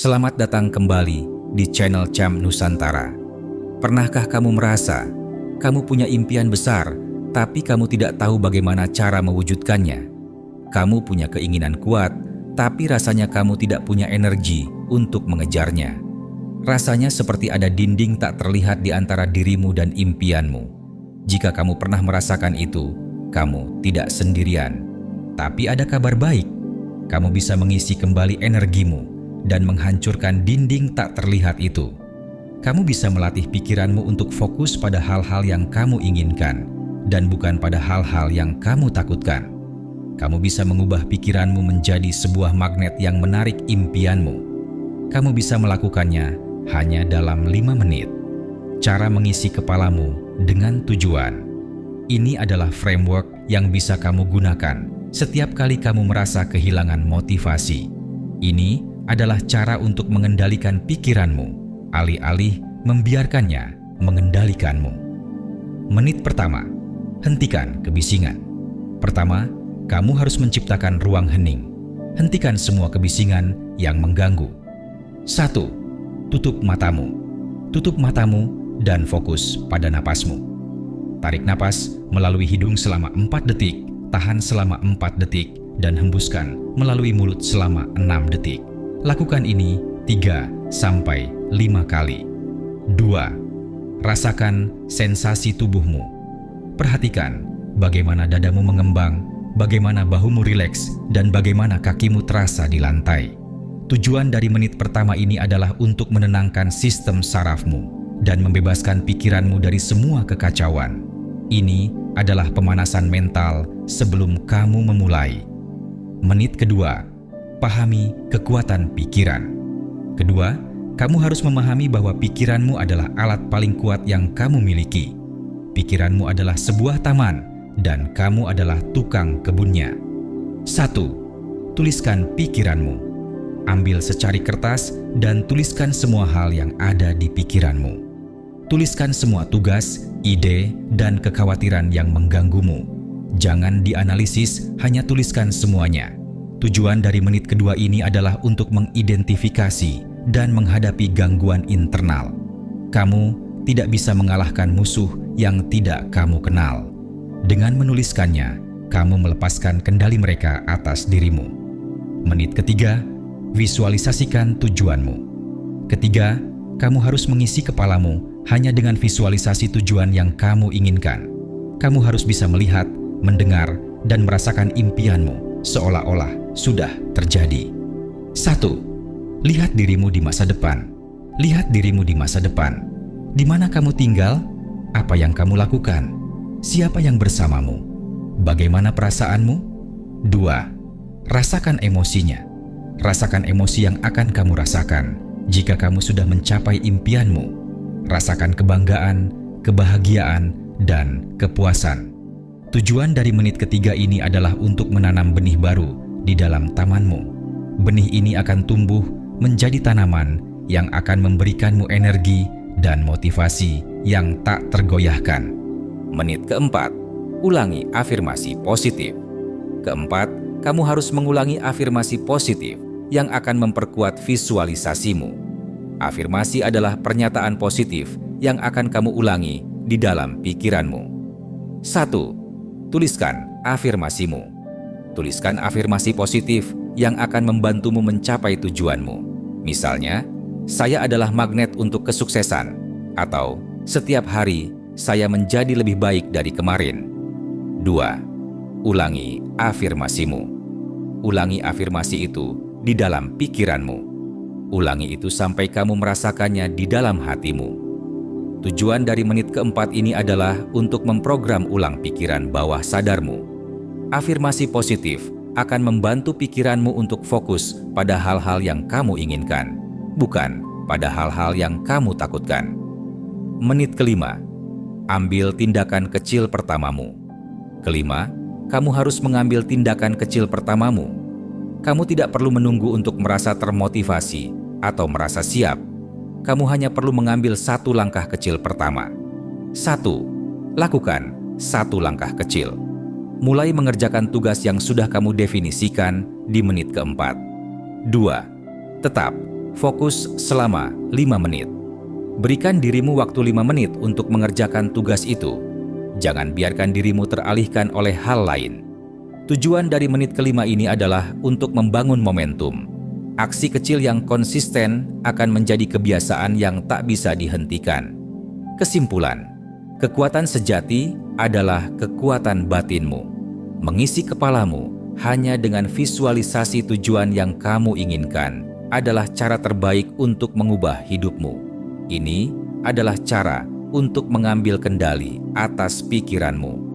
Selamat datang kembali di channel Champ Nusantara. Pernahkah kamu merasa kamu punya impian besar, tapi kamu tidak tahu bagaimana cara mewujudkannya? Kamu punya keinginan kuat, tapi rasanya kamu tidak punya energi untuk mengejarnya. Rasanya seperti ada dinding tak terlihat di antara dirimu dan impianmu. Jika kamu pernah merasakan itu, kamu tidak sendirian. Tapi ada kabar baik, kamu bisa mengisi kembali energimu dan menghancurkan dinding tak terlihat itu. Kamu bisa melatih pikiranmu untuk fokus pada hal-hal yang kamu inginkan dan bukan pada hal-hal yang kamu takutkan. Kamu bisa mengubah pikiranmu menjadi sebuah magnet yang menarik impianmu. Kamu bisa melakukannya hanya dalam 5 menit. Cara mengisi kepalamu dengan tujuan. Ini adalah framework yang bisa kamu gunakan setiap kali kamu merasa kehilangan motivasi. Ini adalah cara untuk mengendalikan pikiranmu, alih-alih membiarkannya mengendalikanmu. Menit pertama, hentikan kebisingan. Pertama, kamu harus menciptakan ruang hening. Hentikan semua kebisingan yang mengganggu. 1. Tutup matamu. Tutup matamu dan fokus pada napasmu. Tarik napas melalui hidung selama 4 detik, tahan selama 4 detik, dan hembuskan melalui mulut selama 6 detik. Lakukan ini 3-5 kali. 2. Rasakan sensasi tubuhmu. Perhatikan bagaimana dadamu mengembang, bagaimana bahumu rileks, dan bagaimana kakimu terasa di lantai. Tujuan dari menit pertama ini adalah untuk menenangkan sistem sarafmu dan membebaskan pikiranmu dari semua kekacauan. Ini adalah pemanasan mental sebelum kamu memulai. Menit kedua, pahami kekuatan pikiran. Kedua, kamu harus memahami bahwa pikiranmu adalah alat paling kuat yang kamu miliki. Pikiranmu adalah sebuah taman dan kamu adalah tukang kebunnya. 1. Tuliskan pikiranmu. Ambil secari kertas dan tuliskan semua hal yang ada di pikiranmu. Tuliskan semua tugas, ide, dan kekhawatiran yang mengganggumu. Jangan dianalisis, hanya tuliskan semuanya. Tujuan dari menit kedua ini adalah untuk mengidentifikasi dan menghadapi gangguan internal. Kamu tidak bisa mengalahkan musuh yang tidak kamu kenal. Dengan menuliskannya, kamu melepaskan kendali mereka atas dirimu. Menit ketiga, visualisasikan tujuanmu. Ketiga, kamu harus mengisi kepalamu hanya dengan visualisasi tujuan yang kamu inginkan. Kamu harus bisa melihat, mendengar, dan merasakan impianmu seolah-olah sudah terjadi. 1. Lihat dirimu di masa depan. Lihat dirimu di masa depan. Di mana kamu tinggal? Apa yang kamu lakukan? Siapa yang bersamamu? Bagaimana perasaanmu? 2. Rasakan emosinya. Rasakan emosi yang akan kamu rasakan jika kamu sudah mencapai impianmu. Rasakan kebanggaan, kebahagiaan, dan kepuasan. Tujuan dari menit ketiga ini adalah untuk menanam benih baru di dalam tamanmu. Benih ini akan tumbuh menjadi tanaman yang akan memberikanmu energi dan motivasi yang tak tergoyahkan. Menit keempat, ulangi afirmasi positif. Keempat, kamu harus mengulangi afirmasi positif yang akan memperkuat visualisasimu. Afirmasi adalah pernyataan positif yang akan kamu ulangi di dalam pikiranmu. 1. Tuliskan afirmasimu. Tuliskan afirmasi positif yang akan membantumu mencapai tujuanmu. Misalnya, saya adalah magnet untuk kesuksesan, atau setiap hari saya menjadi lebih baik dari kemarin. 2. Ulangi afirmasimu. Ulangi afirmasi itu di dalam pikiranmu. Ulangi itu sampai kamu merasakannya di dalam hatimu. Tujuan dari menit keempat ini adalah untuk memprogram ulang pikiran bawah sadarmu. Afirmasi positif akan membantu pikiranmu untuk fokus pada hal-hal yang kamu inginkan, bukan pada hal-hal yang kamu takutkan. Menit kelima, ambil tindakan kecil pertamamu. Kelima, kamu harus mengambil tindakan kecil pertamamu. Kamu tidak perlu menunggu untuk merasa termotivasi atau merasa siap. Kamu hanya perlu mengambil satu langkah kecil pertama. 1. Lakukan satu langkah kecil. Mulai mengerjakan tugas yang sudah kamu definisikan di menit keempat. 2. Tetap Fokus selama 5 menit. Berikan dirimu waktu 5 menit untuk mengerjakan tugas itu. Jangan biarkan dirimu teralihkan oleh hal lain. Tujuan dari menit kelima ini adalah untuk membangun momentum. Aksi kecil yang konsisten akan menjadi kebiasaan yang tak bisa dihentikan. Kesimpulan, kekuatan sejati adalah kekuatan batinmu. Mengisi kepalamu hanya dengan visualisasi tujuan yang kamu inginkan adalah cara terbaik untuk mengubah hidupmu. Ini adalah cara untuk mengambil kendali atas pikiranmu.